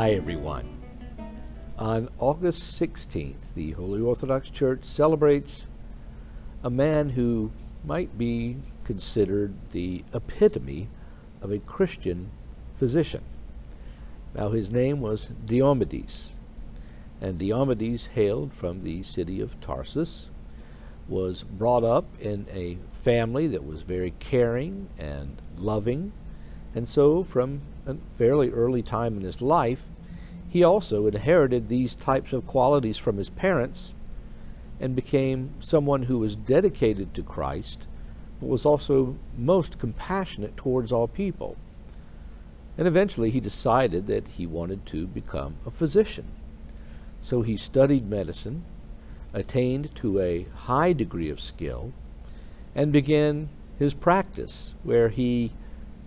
Hi everyone. On August 16th, the Holy Orthodox Church celebrates a man who might be considered the epitome of a Christian physician. Now his name was Diomedes, and Diomedes hailed from the city of Tarsus, was brought up in a family that was very caring and loving, and so from a fairly early time in his life, he also inherited these types of qualities from his parents and became someone who was dedicated to Christ, but was also most compassionate towards all people. And eventually he decided that he wanted to become a physician. So he studied medicine, attained to a high degree of skill, and began his practice, where he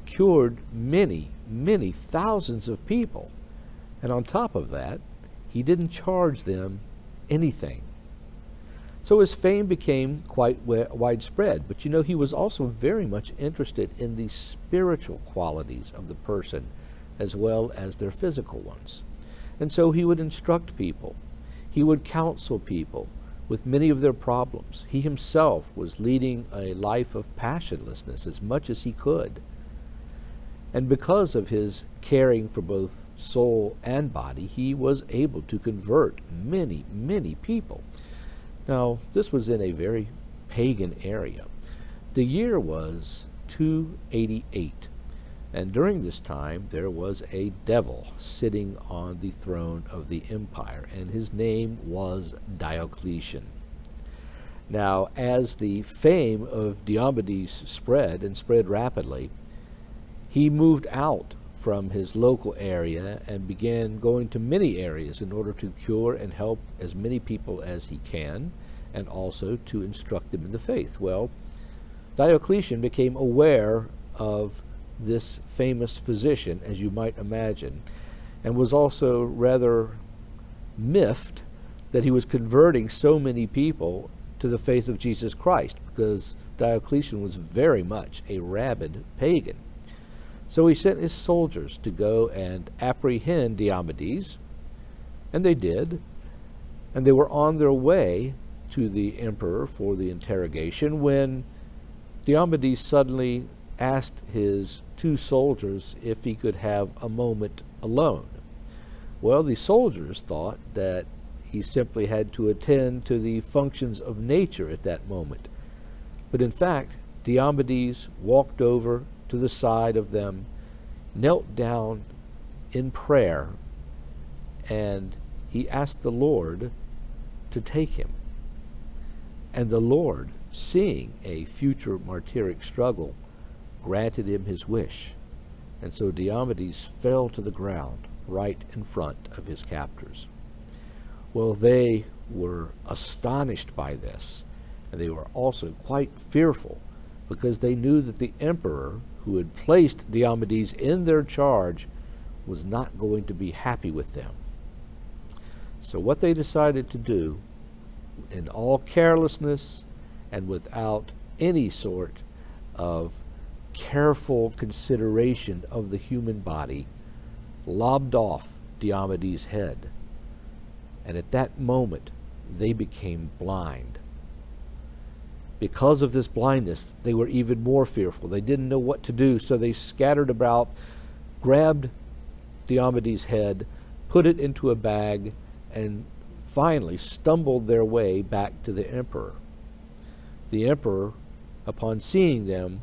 cured many thousands of people. And on top of that, he didn't charge them anything. So his fame became quite widespread. But you know, he was also very much interested in the spiritual qualities of the person as well as their physical ones. And so he would instruct people. He would counsel people with many of their problems. He himself was leading a life of passionlessness as much as he could. And because of his caring for both soul and body, he was able to convert many people. Now, this was in a very pagan area. The year was 288, and during this time there was a devil sitting on the throne of the empire, and his name was Diocletian. Now, as the fame of Diomedes spread, and spread rapidly, he moved out from his local area and began going to many areas in order to cure and help as many people as he can, and also to instruct them in the faith. Well, Diocletian became aware of this famous physician, as you might imagine, and was also rather miffed that he was converting so many people to the faith of Jesus Christ, because Diocletian was very much a rabid pagan. So he sent his soldiers to go and apprehend Diomedes, and they did, and they were on their way to the emperor for the interrogation when Diomedes suddenly asked his two soldiers if he could have a moment alone. Well, the soldiers thought that he simply had to attend to the functions of nature at that moment. But in fact, Diomedes walked over to the side of them, knelt down in prayer, and he asked the Lord to take him. And the Lord, seeing a future martyric struggle, granted him his wish. And so Diomedes fell to the ground right in front of his captors. Well, they were astonished by this, and they were also quite fearful, because they knew that the emperor, who had placed Diomedes in their charge, was not going to be happy with them. So what they decided to do, in all carelessness and without any sort of careful consideration of the human body, lobbed off Diomedes' head. And at that moment, they became blind. Because of this blindness, they were even more fearful. They didn't know what to do, so they scattered about, grabbed Diomedes' head, put it into a bag, and finally stumbled their way back to the emperor. The emperor, upon seeing them,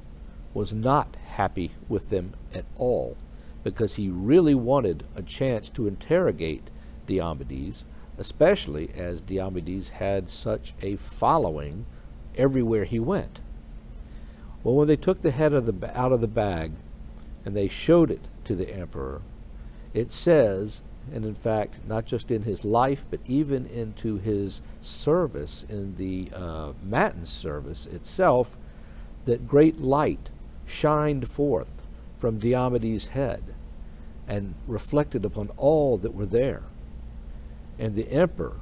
was not happy with them at all, because he really wanted a chance to interrogate Diomedes, especially as Diomedes had such a following everywhere he went. Well, when they took the head out of the bag and they showed it to the emperor, it says, and in fact not just in his life but even into his service in the Matins service itself, that great light shined forth from Diomedes' head and reflected upon all that were there. And the emperor,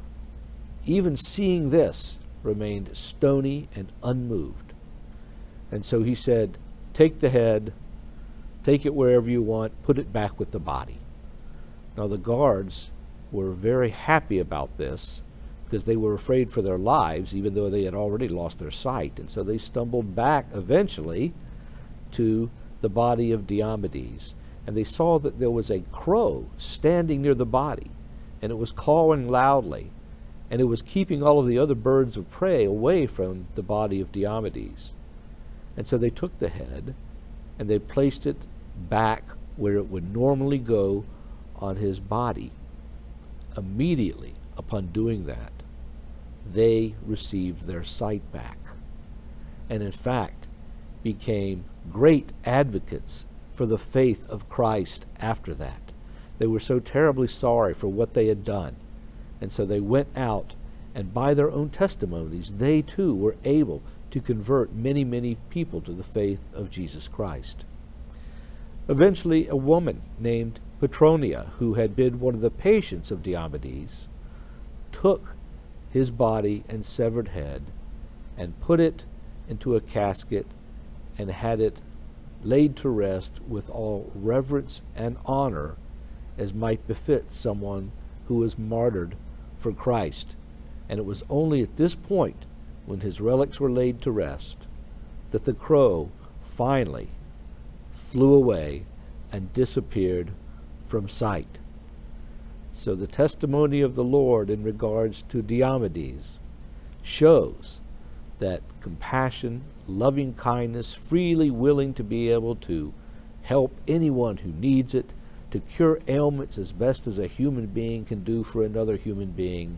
even seeing this, remained stony and unmoved. And so he said, "Take the head, take it wherever you want, put it back with the body." Now the guards were very happy about this because they were afraid for their lives, even though they had already lost their sight. And so they stumbled back eventually to the body of Diomedes. And they saw that there was a crow standing near the body, and it was cawing loudly, and it was keeping all of the other birds of prey away from the body of Diomedes. And so they took the head, and they placed it back where it would normally go on his body. Immediately upon doing that, they received their sight back, and in fact became great advocates for the faith of Christ after that. They were so terribly sorry for what they had done, and so they went out, and by their own testimonies, they too were able to convert many, many people to the faith of Jesus Christ. Eventually, a woman named Petronia, who had been one of the patients of Diomedes, took his body and severed head and put it into a casket and had it laid to rest with all reverence and honor as might befit someone who was martyred for Christ. And it was only at this point, when his relics were laid to rest, that the crow finally flew away and disappeared from sight. So the testimony of the Lord in regards to Diomedes shows that compassion, loving kindness, freely willing to be able to help anyone who needs it, to cure ailments as best as a human being can do for another human being,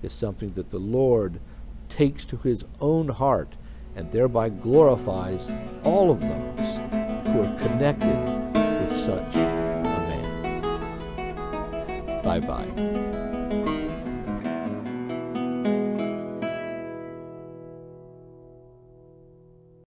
is something that the Lord takes to his own heart and thereby glorifies all of those who are connected with such a man. Bye-bye.